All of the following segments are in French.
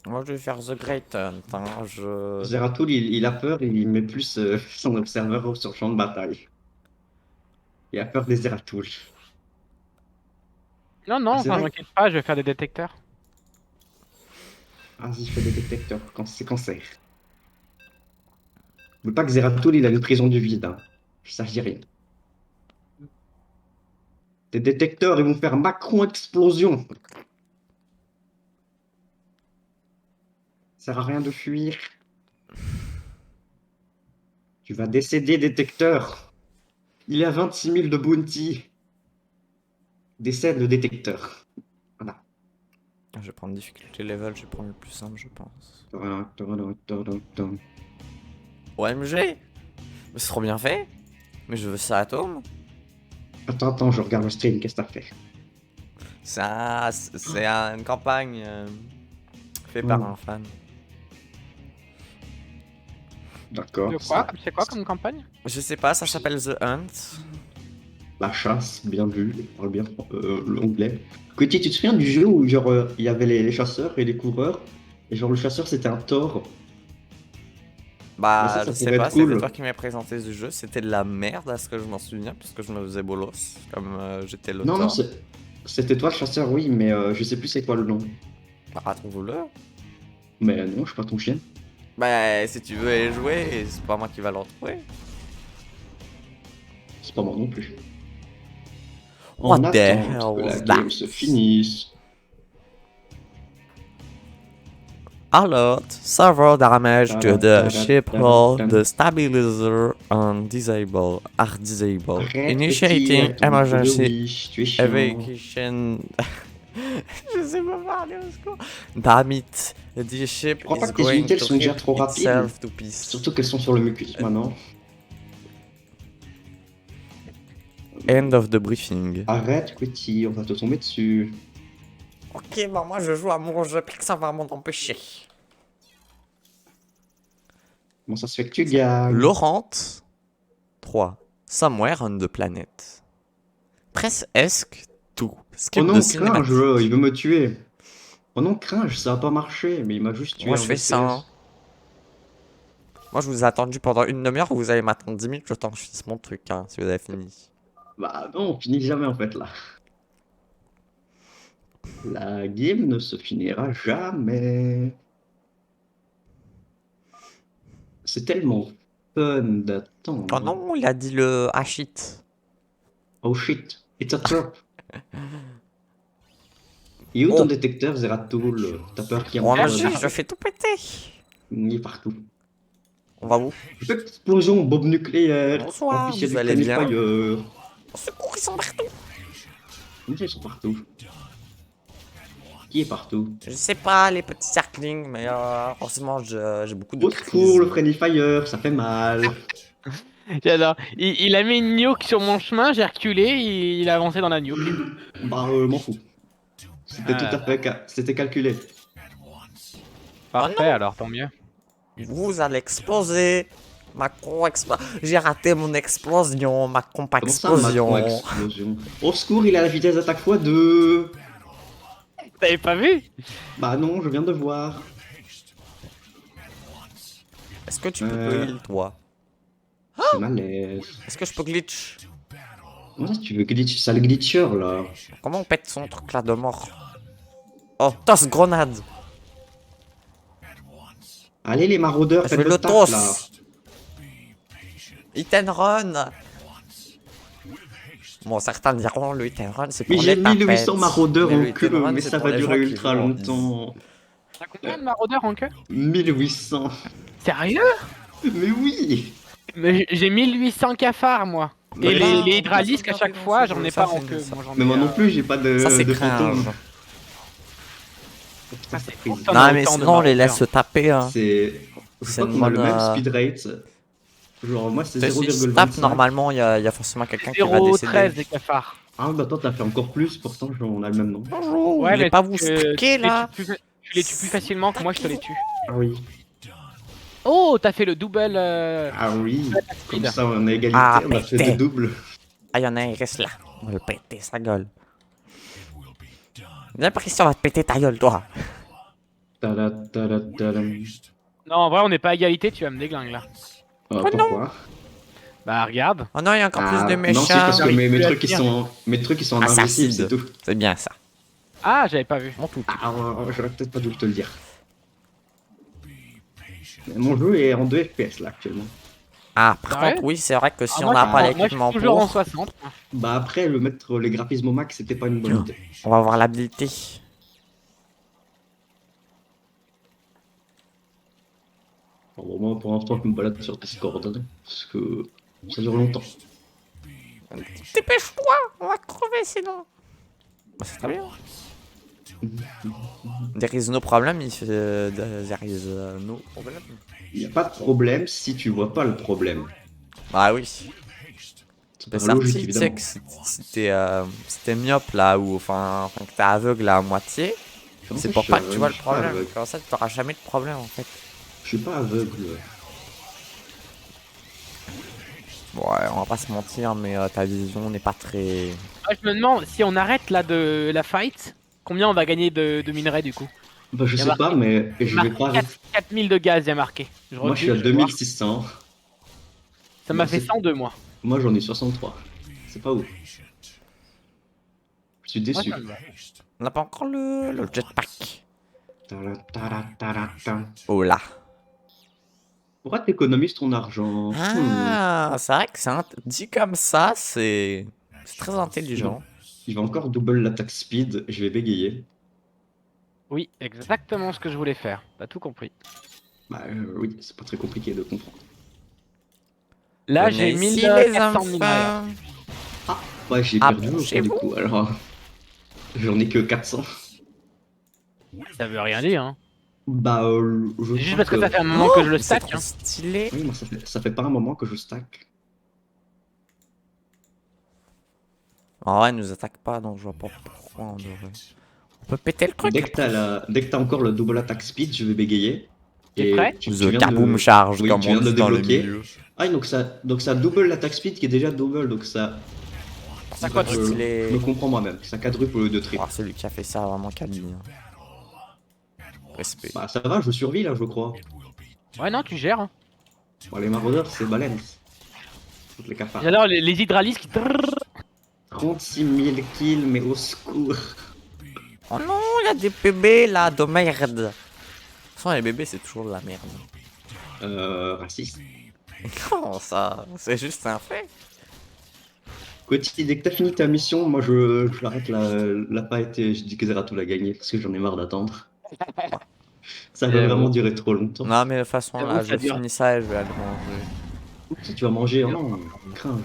Moi, je vais faire The Great Hunt. Zeratul, il a peur et il met plus son observeur sur le champ de bataille. Il a peur des Zeratul. Non, Ah, non, c'est enfin, vrai? m'inquiète pas, je vais faire des détecteurs. Vas-y, fais des détecteurs quand c'est cancer. Mais pas que Zeratul, il a une prison du vide. Hein. Ça, je dis rien. Tes détecteurs, ils vont faire Macron-explosion. Ça sert à rien de fuir. Tu vas décéder, détecteur. Il y a 26 000 de bounty. Décède le détecteur. Voilà. Je vais prendre difficulté level, je vais prendre le plus simple, je pense. OMG! Mais c'est trop bien fait! Mais je veux ça atome! Attends, je regarde le stream, qu'est-ce que t'as fait? C'est une campagne faite par Hmm, un fan. d'accord, De quoi? C'est quoi comme campagne? Je sais pas, ça s'appelle The Hunt. la chasse, bien vu, il parle bien l'anglais. Côté, tu te souviens du jeu où genre il y avait les chasseurs et les coureurs, et genre le chasseur c'était un taureau. Mais Bah, je ça sais pourrait pas, être c'était toi cool. qui m'as présenté ce jeu. C'était de la merde à ce que je m'en souviens, puisque je me faisais bolos, comme j'étais Non, non, l'auteur. c'était toi le chasseur, oui, mais je sais plus c'est quoi le nom. Bah, trouve-le. Mais non, je suis pas ton chien. Bah, si tu veux y jouer, c'est pas moi qui va le retrouver. C'est pas moi non plus. En What the attente hell que la was game that? se finisse. Alert! Several damage to the ship hull. Ta-da-ta-da-ta-da-tan. The stabilizer on disable are disabled. Arrête, petit, Initiating avec ton micro de emergency Wish, tu es chiant. evacuation. Je sais pas parler au secours. Damn it. The Je ship crois pas is que tes going unités elles to sont déjà rip trop rapides. itself to pieces. Surtout qu'elles sont sur le mucus maintenant. End of the briefing. Arrête, petit, on va te tomber dessus. Ok, bah moi je joue à mon jeu, puis que ça va m'en empêcher. Comment ça se fait que tu gagnes? Laurent 3. Somewhere on the planet. Press ESC to Oh skip the non, Cringe, il cinématique. veut me tuer. Oh non, Cringe, ça a pas marché, mais il m'a juste tué Moi je en fais ça. Hein. DPS. Moi je vous ai attendu pendant une demi-heure, vous allez m'attendre 10 minutes le temps que je finisse mon truc, hein, si vous avez fini. Bah non, on finit jamais en fait là. La game ne se finira jamais. C'est tellement fun Oh d'attendre. non, il a dit le hachit. Oh shit, it's a trap. Il est où ton Oh, détecteur, Zeratul? T'as peur qu'il oh entre... MG, je fais tout péter. Il est partout. On va où? Explosion, bombe nucléaire, Bonsoir, officier vous du allez Friendly bien? Fire. Au secours, ils sont partout. Comment ça, ils sont partout? Qui est partout? Je sais pas, les petits circlings, mais heureusement, j'ai beaucoup de Au secours, crises. le Friendly Fire, ça fait mal. J'adore. Il a mis une nuke sur mon chemin, j'ai reculé, il a avancé dans la nuke. Bah, m'en fous. C'était tout à Ah, fait... C'était calculé. Oh parfait, non, alors tant mieux. vous allez exploser. Macron explose. J'ai raté mon explosion. Macron pas Comment ça, Macron explosion. explosion? Au secours, il a la vitesse d'attaque x2. T'avais pas vu? Bah non, je viens de voir. Est-ce que tu peux heal, toi? C'est malaise. Est-ce que je peux glitch? Comment ça, tu veux glitch? Sale glitcher, là. Comment on pète son truc là de mort? Oh, toss grenade. Allez, les maraudeurs, Je faites vais le votre taf, là. toss. Hit and run. Bon, certains diront le hit and run c'est Mais pour j'ai les tapettes. 1800 maraudeurs Mais en le hit and queue, run mais c'est ça pour va les gens durer qui ultra jouent en easy. longtemps. T'as combien de maraudeurs en queue? 1800. Sérieux? Mais oui! Mais j'ai 1800 cafards, moi. Bah, Et Mais les, là, les on va hydralisques, à sauvegarder chaque mon fois, jeu, j'en ai ça, pas en c'est queue. ça. Moi, j'en Mais ai. moi non plus, j'ai pas Ça c'est de cringe. fantômes. Ah, c'est fou, t'en Non as mais autant de sinon on les maraudeurs. laisse se taper hein. C'est... Je C'est crois une qu'on a le bonne... même speed rate. Genre, moi, c'est Si se tape 0,25. normalement il y a forcément quelqu'un qui va 0,13 décéder. des cafards. Ah, bah toi, t'as fait encore plus, pourtant, on a le même nom. Bonjour, vous Ouais, voulez mais pas vous tu stacker les tues là? tu les tues plus facilement que moi, je te les tue. Ah oui. Oh, t'as fait le double. Ah oui. Comme Speed. ça, on a Ah égalité, on a fait des pété. doubles. Ah y'en a un, il reste là. On va le péter sa gueule. Viens par ici, on va te péter ta gueule toi. Tada, tada, tada. Non, en vrai, on n'est pas à égalité, tu vas me déglinguer là. Oh non. Pourquoi? Bah, regarde. Oh non, il y a encore plus de Non, c'est méchants. parce que J'arrive mes plus à trucs, tenir. mes trucs, ils sont invincibles, c'est Assassin. tout. C'est bien ça. Ah, j'avais pas vu. Mon tout. J'aurais peut-être pas dû te le dire. Mais mon jeu est en 2 FPS là actuellement. Ah, par Sérieux contre, oui, c'est vrai que si Ah, on n'a pas moi, je suis l'équipement toujours en pour, 60. Bah après, le mettre les graphismes au max, c'était pas une bonne idée. on va avoir l'habilité. Bon, moi, pour l'instant, je me balade sur Discord, hein, parce que ça dure longtemps. Dépêche-toi, on va crever sinon. Bah, c'est très bien. There is no problem if there is no problem. Il n'y a pas de problème si tu vois pas le problème. Bah oui. C'est Mais pas logique, sorti, tu sais évidemment. que si t'es myope là, ou enfin que t'es aveugle à moitié, Comment c'est ça, pour je pas suis que tu vois le je suis pas problème. aveugle. Comme ça, tu n'auras jamais de problème en fait. Je suis pas aveugle. Ouais, on va pas se mentir, mais ta vision n'est pas très. Ah, je me demande si on arrête là de la fight, combien on va gagner de minerais du coup. Bah, je Il y a sais pas, marqué, mais il y a je vais marqué pas. 4000 de gaz, il y a marqué. Je Moi, je suis à recule, je vais voir. 2600. Ça m'a Bah, fait c'est- 102 moi. Moi, j'en ai 63. C'est pas ouf. Je suis Moi, déçu. ça me va. On n'a pas encore le jetpack. Tada, tada, tada, tada. Oh là. Pourquoi t'économises ton argent? Ah, c'est vrai que dit comme ça, c'est très intelligent. Il va encore double l'attaque speed, je vais bégayer. Oui, exactement ce que je voulais faire. T'as tout compris. Bah oui, c'est pas très compliqué de comprendre. Là, Venez j'ai ici, les 1400 minerais. enfants. Ouais, j'ai Ah, perdu bon, je chez crois, du vous coup, alors j'en ai que 400. Ça veut rien dire, hein. Bah, je C'est juste crois parce que ça fait un moment Oh, que je le c'est stack. trop Hein. stylé. Oui, moi ça fait pas un moment que je stack. En vrai, elle nous attaque pas, donc je vois pas pourquoi on devrait. On peut péter le truc. Dès que t'as encore le double attack speed, je vais bégayer. T'es prêt tu The viens kaboom charge, Oui, comme tu on viens de dit le dans le débloquer. milieu. Ah, donc ça double l'attaque speed qui est déjà double, donc ça. Ça je quadruple les. me comprends moi-même, ça quadruple au lieu de triple. Oh, celui qui a fait ça, vraiment quali. Hein. Respect. Bah, ça va, je survis là, je crois. Ouais, non, tu gères. Hein. Bon, les maraudeurs, c'est balance. Toutes les cafards. J'adore les hydralistes qui. 36 000 kills, mais au secours. Oh non, il y a des bébés là, de merde. De toute façon, les bébés, c'est toujours de la merde. Raciste. Comment ça? C'est juste un fait. Coty, dès que t'as fini ta mission, moi je l'arrête la fight et je dis que Zeratul a gagné parce que j'en ai marre d'attendre. Ça va vraiment durer trop longtemps. Non, mais de toute façon, là, J'avoue, je ça dure. finis ça et je vais aller manger. Si tu vas manger, oh non, cringe.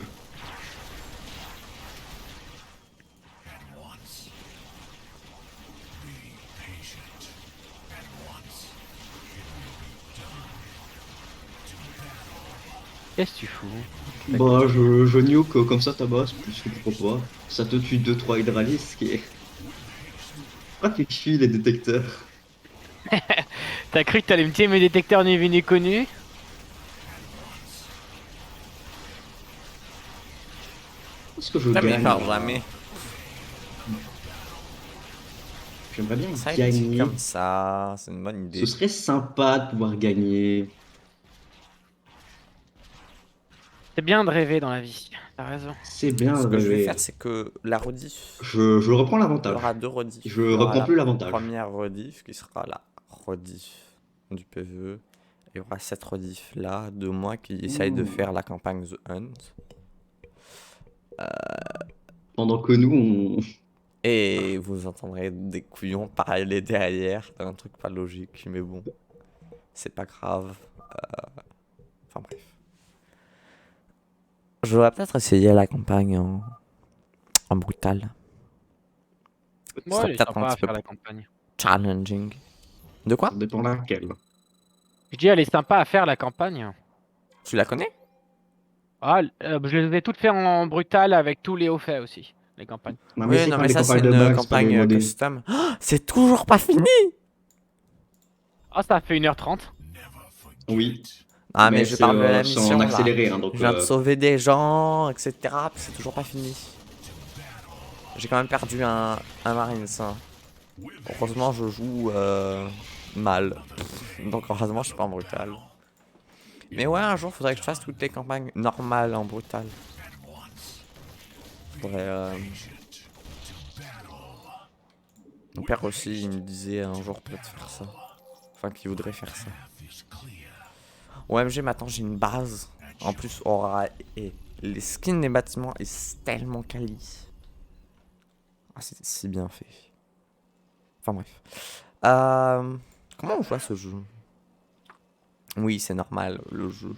Qu'est-ce que tu fous? Bah, je nuke comme ça ta boss, plus que pourquoi pas. Ça te tue 2-3 hydralistes, ce qui est. Pourquoi tu fuis les détecteurs? T'as cru que t'allais me tirer mes détecteurs ni vu ni connu? Est-ce que je Jamais gagne? faire jamais. J'aimerais bien Ça, il dit gagner. comme ça, c'est une bonne idée. Ce serait sympa de pouvoir gagner. C'est bien de rêver dans la vie. T'as raison. C'est bien Ce de que je vais rêver. faire, c'est que la rediff, Je reprends il y l'avantage. aura 2 rediffs. Je Il y aura reprends la plus l'avantage. première rediff qui sera la rediff du PvE. Il y aura cette rediff là de moi qui essaye de faire la campagne The Hunt. Pendant que nous, on. Et vous entendrez des couillons parler derrière, un truc pas logique, mais bon, c'est pas grave. Enfin bref. Je vais peut-être essayer la campagne en brutal. Moi, serait elle est peut-être sympa un à petit peu faire la campagne. challenging. De quoi? Ça dépend laquelle. Je dis, elle est sympa à faire la campagne. Tu la connais? Ah, je les ai toutes fait en brutal avec tous les hauts faits aussi, les campagnes. Non, mais Oui, c'est non, pas mais les ça c'est campagnes de une bug, c'est pas les campagne modés. custom. Oh, c'est toujours pas fini! Ah, ça a fait 1h30. Oui. Ah, mais je c'est, parle de la c'est mission en là. accéléré, hein, donc. Je viens de sauver des gens, etc. Puis c'est toujours pas fini. J'ai quand même perdu un Marines. Hein. Heureusement, je joue mal. Donc heureusement, je suis pas en brutal. Mais ouais, un jour, faudrait que je fasse toutes les campagnes normales en brutal. Faudrait, Mon père aussi, il me disait un jour peut-être faire ça. Enfin, qu'il voudrait faire ça. OMG, maintenant j'ai une base. En plus, aura et les skins des bâtiments est tellement quali. Ah, c'est si bien fait. Enfin bref. Comment on joue à ce jeu? Oui, c'est normal, le jeu.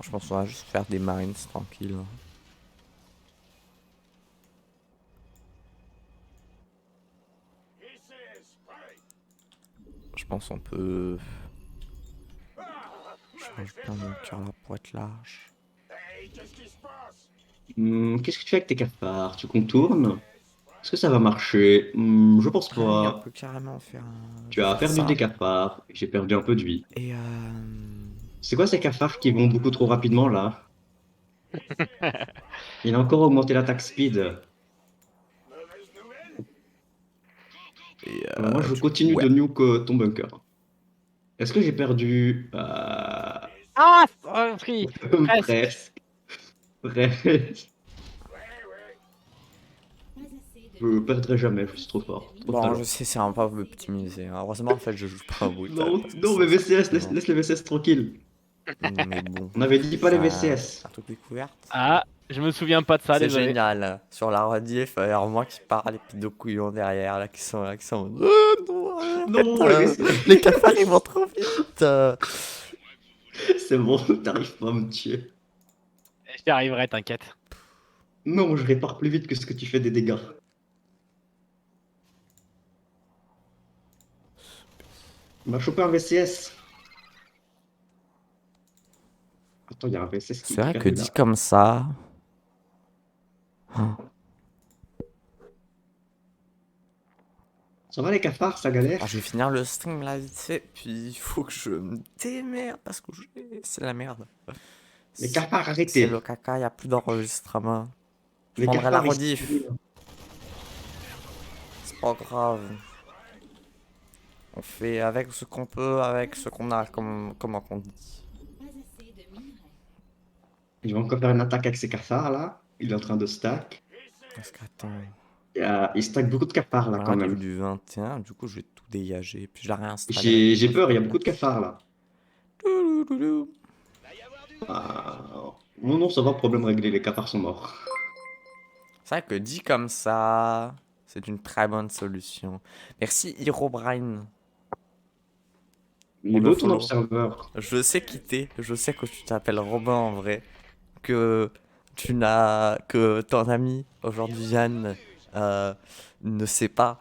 Je pense qu'on va juste faire des marines tranquilles. Je pense qu'on peut... Je range bien mon cœur là pour être large. Qu'est-ce que tu fais avec tes cafards? Tu contournes? Est-ce que ça va marcher? Je pense Pareil, on pas. peut carrément faire, Tu as faire perdu ça. des cafards. J'ai perdu un peu de vie. Et C'est quoi ces cafards qui vont beaucoup trop rapidement là? Il a encore augmenté l'attaque speed. Moi, je du coup, continue ouais. de nuke ton bunker. Est-ce que j'ai perdu Ah, free. Presque. presque. Presque. Je perdrai jamais, je suis trop fort. Trop de Bon, talent. je sais, c'est un peu optimisé. Heureusement, en fait, je joue pas en brutal Non, parce que non, mais ça VCS, laisse, vraiment. laisse les VCS tranquilles. Mais bon, On avait dit pas les VCS. c'est un truc découverte. Ah, je me souviens pas de ça, C'est désolé. génial. Sur la rediff, alors moi qui parle et puis deux couillons derrière là qui sont là, qui sont. Non, arrête, Non, les VCS. les cafards ils vont trop vite. C'est bon, t'arrives pas à me tuer. J'y arriverai, t'inquiète. Non, je répare plus vite que ce que tu fais des dégâts. Il m'a chopé un VCS. Attends, il y a un VCS C'est qui vrai que perdu dit là. comme ça. Hein. Ça va les cafards, ça galère? Alors, je vais finir le stream là vite fait, puis il faut que je me démerde parce que c'est la merde. Les cafards, C'est le arrêtez. caca, il n'y a plus d'enregistrement. Je Les prendrai la cafards, ils rediff. C'est pas grave. On fait avec ce qu'on peut, avec ce qu'on a, comme on dit. Il va encore faire une attaque avec ses cafards là. Il est en train de stack. Parce qu'attends, Il stack beaucoup de cafards là ma quand rediff même. du 21, du coup je vais tout dégager, puis je la réinstallerai une J'ai fois peur, s'il il y te a plaît. beaucoup de cafards là. Non, non, ça va, problème réglé, les cafards sont morts. C'est vrai que dit comme ça, c'est une très bonne solution. Merci Herobrine Il pour est le beau ton follow. observeur. Je sais qui t'es, je sais que tu t'appelles Robin en vrai, que que ton ami aujourd'hui Yann ne sait pas.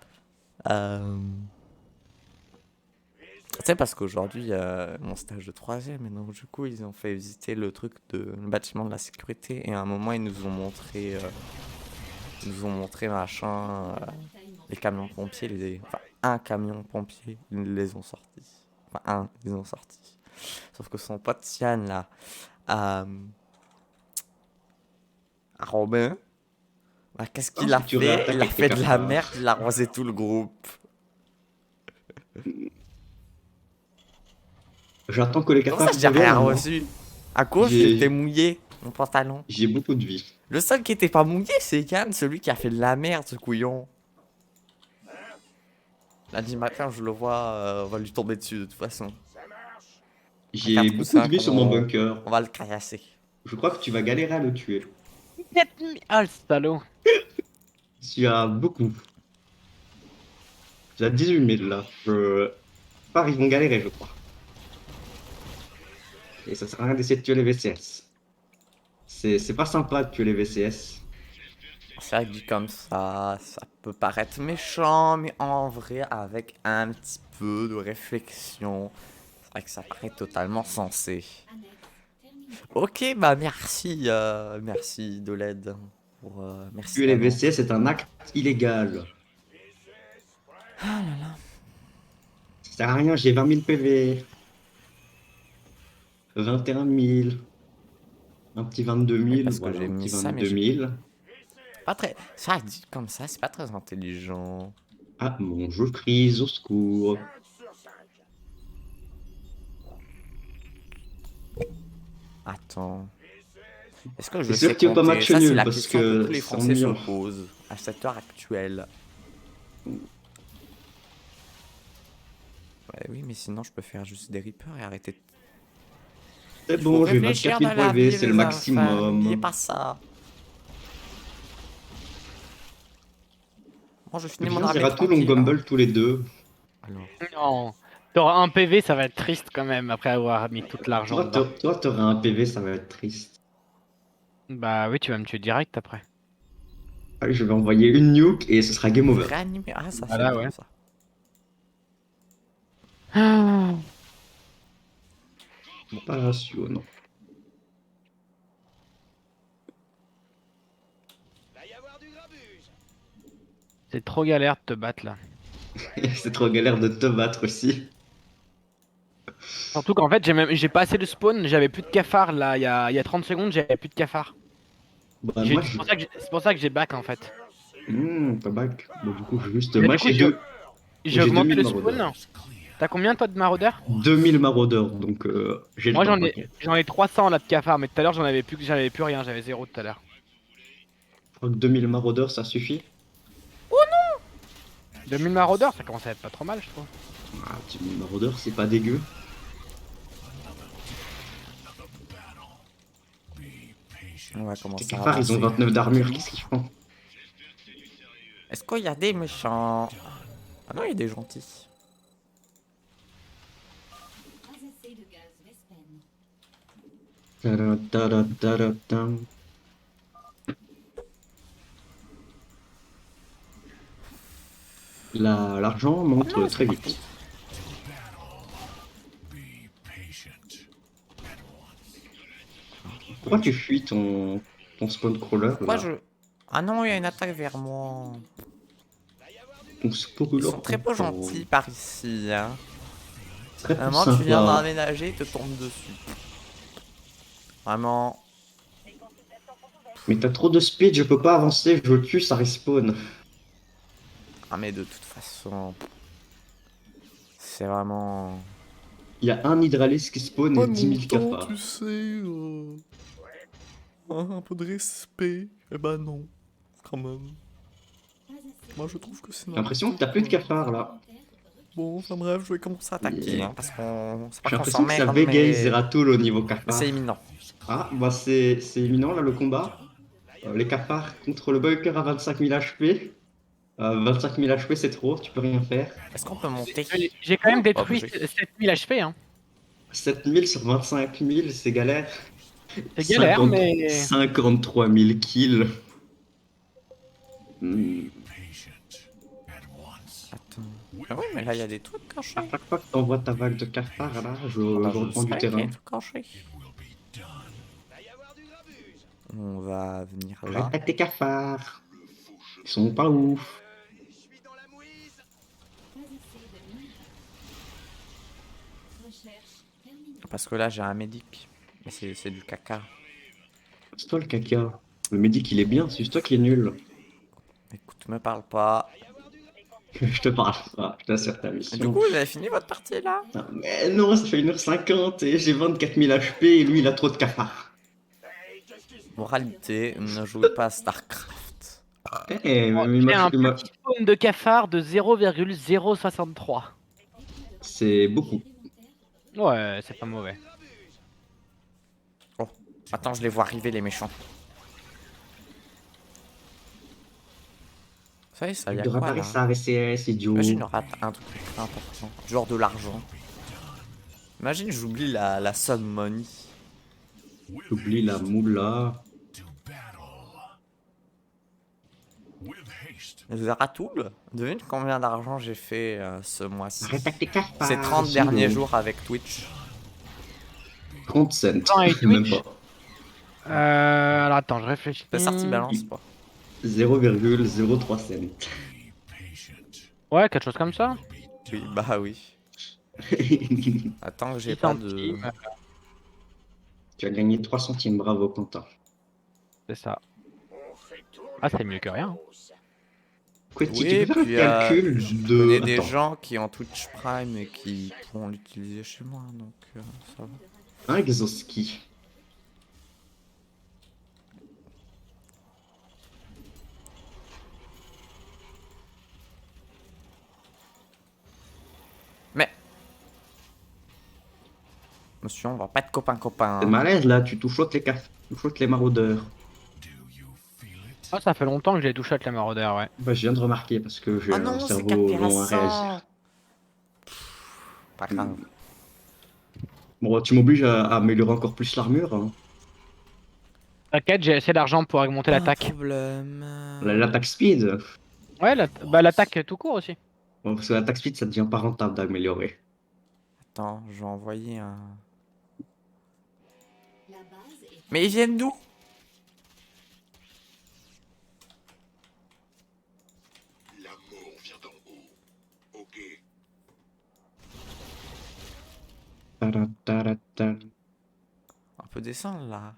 Tu sais parce qu'aujourd'hui mon stage de troisième et donc du coup ils ont fait visiter le bâtiment de la sécurité et à un moment ils nous ont montré machin les camions pompiers enfin un camion pompier ils les ont sortis. Enfin un ils ont sorti. Sauf que son pote Yann là à Robin, bah, qu'est-ce Ah, qu'il a tu fait? réattaques Il a avec tes fait de la cafards. merde, il a arrosé tout le groupe. J'attends que les Comment ça cafards j'ai rien reviennent à moi. reçu? À cause j'étais J'ai mouillé, mon pantalon. j'ai beaucoup de vie. Le seul qui était pas mouillé, c'est Yann, celui qui a fait de la merde, ce couillon. Lundi matin, je le vois, on va lui tomber dessus de toute façon. À J'ai 4 ou beaucoup de 5, vie sur mon bunker. on va le caillasser. Je crois que tu vas galérer à le tuer. 4000. Ah, le salaud. Tu as beaucoup. Tu as 18 000 là. Par, ils vont galérer, je crois. Et ça sert à rien d'essayer de tuer les VCS. C'est pas sympa de tuer les VCS. C'est vrai que dit comme ça peut paraître méchant, mais en vrai, avec un petit peu de réflexion, c'est vrai que ça paraît totalement sensé. Ok, bah merci de l'aide. Merci Tuer les d'avance. VCS est un acte illégal. Ça sert à rien, j'ai 20 000 PV. 21 000. Un petit 22 Oui, 000, parce que voilà, j'ai un petit mis ça, mais 22 000. pas très. Ça dit comme ça, c'est pas très intelligent. Ah, mon jeu freeze, au secours. Attends. Est-ce que C'est je sais sûr que tu veux pas compter? match Ça, c'est nul la parce question que tous que les c'est Français se ennuyant. posent à cette heure actuelle. Ouais, oui, mais sinon, je peux faire juste des Reapers et arrêter. C'est Il faut bon, j'ai 24 réfléchir 000 dans la PV, vie, c'est le les enfants. N'oubliez maximum. pas ça. Moi, je finis mon Viens, armée Zeratul, on tranquille, hein. Gumball tous les deux. Alors, Non. T'auras un PV, ça va être triste quand même après avoir mis tout l'argent dedans. Toi, t'auras un PV, ça va être triste. Bah oui, tu vas me tuer direct après. Allez, je vais envoyer une nuke et ce sera game over. réanimer. Ah, ça, c'est Voilà, bien, ouais. ça. Ah, Palacio, non. c'est trop galère de te battre là. C'est trop galère de te battre aussi. Surtout qu'en fait, j'ai pas assez de spawn, j'avais plus de cafards là, il y a 30 secondes, j'avais plus de cafards. Bah, moi, je. C'est pour ça que j'ai back en fait. Pas back. Bon, du coup, juste. Mais Moi, du coup, j'ai J'ai augmenté 2000 le maraudeurs. spawn. T'as combien toi de maraudeurs? 2000 maraudeurs, donc j'ai le Moi temps, t'inquiète. j'en ai 300 là de cafards, mais tout à l'heure j'avais plus rien, j'avais zéro tout à l'heure. Je crois que 2000 maraudeurs, ça suffit. 2000 maraudeurs, ça commence à être pas trop mal, je trouve. Ah, 2000 maraudeurs, c'est pas dégueu. On va Les commencer à cafards, ils ont avancer. 29 d'armure, qu'est-ce qu'ils font? Est-ce qu'il y a des méchants? Ah non, il y a des gentils. Ta-da-ta-da-ta-da-tam. L'argent Oh monte non, très c'est vite. parti. Pourquoi tu fuis ton spawn crawler Pourquoi là? je... Ah non, il y a une attaque vers moi. Ton spawn Ils crawler sont très peu gentils par ici, hein. très peu Vraiment, tu viens sympa. d'emménager, ils te tombent dessus. Vraiment. Mais t'as trop de speed, je peux pas avancer, je le tue, ça respawn. Ah mais de toute façon... C'est vraiment... Il y a un hydralis qui spawn et 10 000 cafards. sais... Un peu de respect. Eh ben non, quand même. Moi je trouve que c'est J'ai l'impression que t'as plus de cafards là. Bon, enfin bref, je vais commencer à attaquer, hein, parce qu'on... C'est pas J'ai qu'on l'impression que ça s'emmerde, bégaye mais... Zeratul au niveau Mais c'est cafard. imminent. Ah, bah c'est imminent là le combat. Les cafards contre le bunker à 25 000 HP. 25 000 HP c'est trop, tu peux rien faire. Est-ce qu'on peut monter? J'ai quand même Oh, pas détruit bouger. 7000 HP, hein. 7 000 sur 25 000, c'est galère. C'est galère, mais... 53 000 kills. Hmm. Attends. Ah oui, mais là, il y a des trucs cachés. À chaque fois que t'envoies ta vague de cafards là, je Ah bah, reprends du savais qu'il y a terrain. des trucs cachés. On va venir là. Arrête avec tes cafards. Ils sont pas ouf. Parce que là, j'ai un médic. Mais c'est du caca. C'est toi le caca. Le médic il est bien, c'est juste toi qui est nul. Écoute, me parle pas. Je te parle pas, je t'assure ta Et du mission. coup, vous avez fini votre partie là? Ah, mais non, ça fait 1h50 et j'ai 24 000 HP et lui il a trop de cafards. Moralité, ne jouez pas à StarCraft. Eh, Oh, mais j'ai un petit spawn de cafard de 0,063. c'est beaucoup. Ouais, c'est pas mauvais. Oh, attends, je les vois arriver les méchants. Ça y est, ça y Il a de quoi réparer là? ça RCS, idiot. Imagine, on rate un truc très important. Genre de l'argent. Imagine, j'oublie la somme money. J'oublie la moula. Zeratul, devine combien d'argent j'ai fait ce mois-ci? Arrête avec tes cafards. Ces 30 idiot. derniers jours avec Twitch. 30 cents. Attends, avec Même Twitch. pas. Alors attends, je réfléchis. C'est sorti balance pas. 0,03 cents. Ouais, quelque chose comme ça. Oui, bah oui. Attends que j'ai 10 pas de... centimes, Tu as gagné 3 centimes, bravo Quentin. c'est ça. Ah, c'est mieux que rien. Quetti, Oui, tu peux faire un puis calcul je de... connais des Attends. gens qui ont Twitch Prime et qui pourront l'utiliser chez moi, donc ça va. Un exoski. Mais, monsieur, on va pas être copains-copains. C'est Hein. malaise là, tu touchotes tu touchotes les maraudeurs. Ah, ça fait longtemps que j'ai touché avec la maraudeur, ouais. Bah, je viens de remarquer parce que j'ai Oh un non, c'est cerveau long à 4 réagir. Pas grave. Bon, tu m'obliges à améliorer encore plus l'armure. Hein. T'inquiète, j'ai assez d'argent pour augmenter Pas un l'attaque. problème. L'attaque speed. Ouais, bah l'attaque tout court aussi. Bon, parce que l'attaque speed, ça devient pas rentable d'améliorer. Attends, je vais envoyer un... Mais ils viennent d'où? Taratarata. On peut descendre là.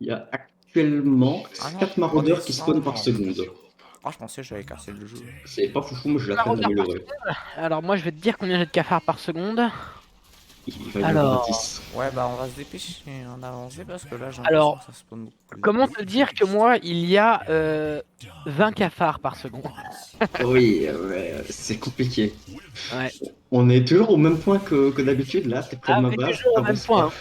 Il y a actuellement Ah non, 4 on peut maraudeurs qui spawnent par descendre. seconde. Oh, je pensais que j'avais cassé le jeu. C'est pas foufou, mais je la peine Maraudeur par d'améliorer. Alors moi je vais te dire combien j'ai de cafards par seconde. Il va y Alors. avoir 10. Ouais, bah on va se dépêcher d'avancer parce que là j'ai Alors, l'impression que ça spawn beaucoup plus Comment vite. te dire que moi il y a 20 cafards par seconde. Oui, c'est compliqué. Ouais. On est toujours au même point que d'habitude là, t'es près de Ah, ma on est base. toujours au Ah bon, même c'est point. pas-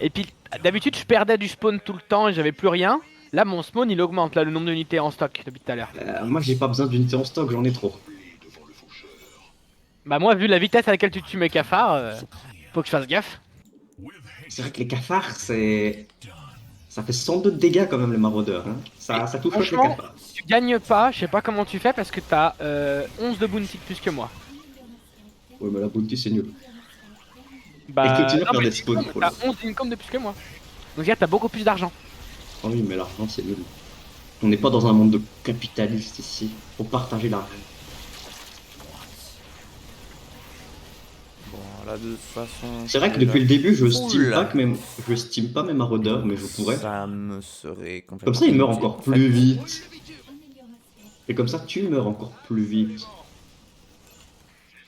Et puis d'habitude je perdais du spawn tout le temps et j'avais plus rien. Là mon spawn il augmente là le nombre d'unités en stock depuis tout à l'heure. Moi j'ai pas besoin d'unité en stock, j'en ai trop. Bah moi vu la vitesse à laquelle tu tues mes cafards, faut que je fasse gaffe. C'est vrai que les cafards, c'est... Ça fait 102 de dégâts quand même les maraudeurs. Hein. Ça touche les Franchement, cafards. tu gagnes pas, je sais pas comment tu fais parce que t'as 11 de bounty de plus que moi. Ouais, mais la bounty c'est nul. Bah, Et continue à non, faire mais des spawns. t'as 11 d'income de plus que moi. Donc là t'as beaucoup plus d'argent. Oh oui, mais l'argent c'est nul. On n'est pas dans un monde de capitalistes ici. Faut partager l'argent. Bon, là de toute façon. C'est vrai que depuis le début, Oula. je steam pas mes maraudeurs, mais je pourrais. Ça me serait complètement. Comme ça, ils meurent inutile, encore en fait. plus vite. Et comme ça, tu meurs encore plus vite.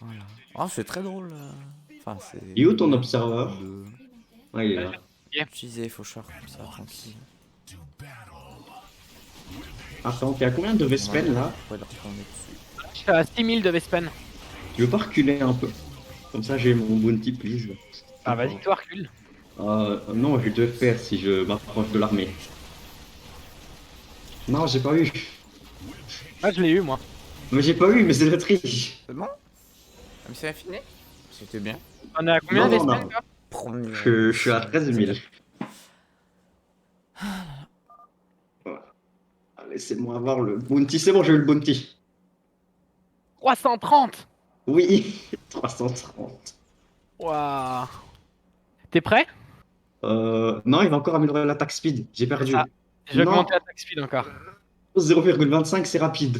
Voilà. Oh, c'est très drôle. Enfin, c'est. Et où ton observeur de Ouais, il est là. utiliser Faucheur comme ça, tranquille. Attends, t'es à combien de Vespen là Ouais, leur retourner dessus. Je suis à 6000 de Vespen. Tu veux pas reculer un peu? Comme ça, j'ai mon bounty, please. Ah vas-y toi recule. Non, j'ai 2 FPS si je m'approche de l'armée. Non, j'ai pas eu. Moi je l'ai eu moi. Mais j'ai pas eu, mais c'est la triche. C'est bon? Mais c'est fini? C'était bien. On est à combien Non, de non, Vespen non. toi Premier. Je suis à 13 000. Laissez-moi avoir le bounty. C'est bon, j'ai eu le bounty. 330. Oui, 330. Waouh. T'es prêt? Non, il va encore améliorer l'attaque speed. J'ai perdu. Ah, j'ai Non. augmenté l'attaque speed encore. 0,25, c'est rapide.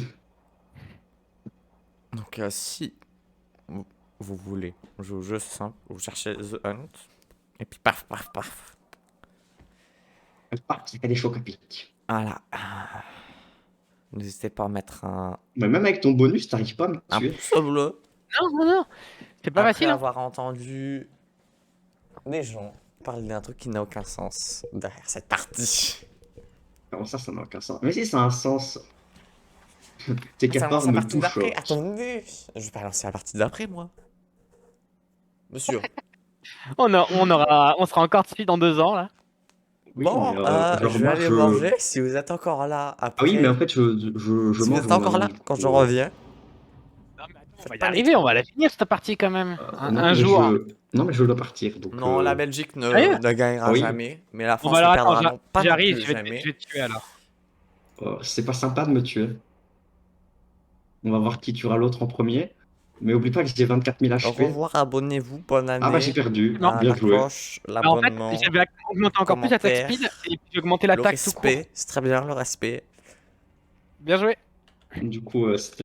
Donc, si vous voulez jouer au jeu simple, vous cherchez The Hunt, et puis paf, paf, paf. Ah, ça fait des chocs à pic. Voilà. N'hésitez pas à mettre un Mais même avec ton bonus, t'arrives pas à me tuer. pouce bleu. Non, non, non. C'est pas Après facile. Hein. avoir entendu des gens parler d'un truc qui n'a aucun sens derrière cette partie. Comment ça n'a aucun sens? Mais si, ça a un sens. Tes Ça lance cafards la me partie touchent. d'après. Attendez, je vais pas lancer la partie d'après, moi. Monsieur. On sera encore dessus dans 2 ans là. Oui, Bon, mais, je vais remarque, aller manger si vous êtes encore là Ah après. oui, mais en fait, je si vous mange êtes encore là quand je reviens. Non, mais attends, on Faites va y pas les arriver, cons. on va la finir cette partie quand même. non, Un mais jour. Non, mais je dois partir. Donc, Non, la Belgique Sérieux ne gagnera Oui. jamais, mais la Bon France bah ne alors perdra attends, non pas non j'arrive, plus je vais jamais. te tuer alors. c'est pas sympa de me tuer. On va voir qui tuera l'autre en premier. Mais oublie pas que j'ai 24 000 Au HP. revoir, abonnez-vous, bonne année. Ah bah j'ai perdu. Non. Bien la joué. cloche, Bah, en fait, Ah l'abonnement, j'avais augmenté encore plus l'attaque commentaire, speed et puis j'ai augmenté le l'attaque tout court. respect. C'est très bien le respect. Bien joué. Du coup, c'était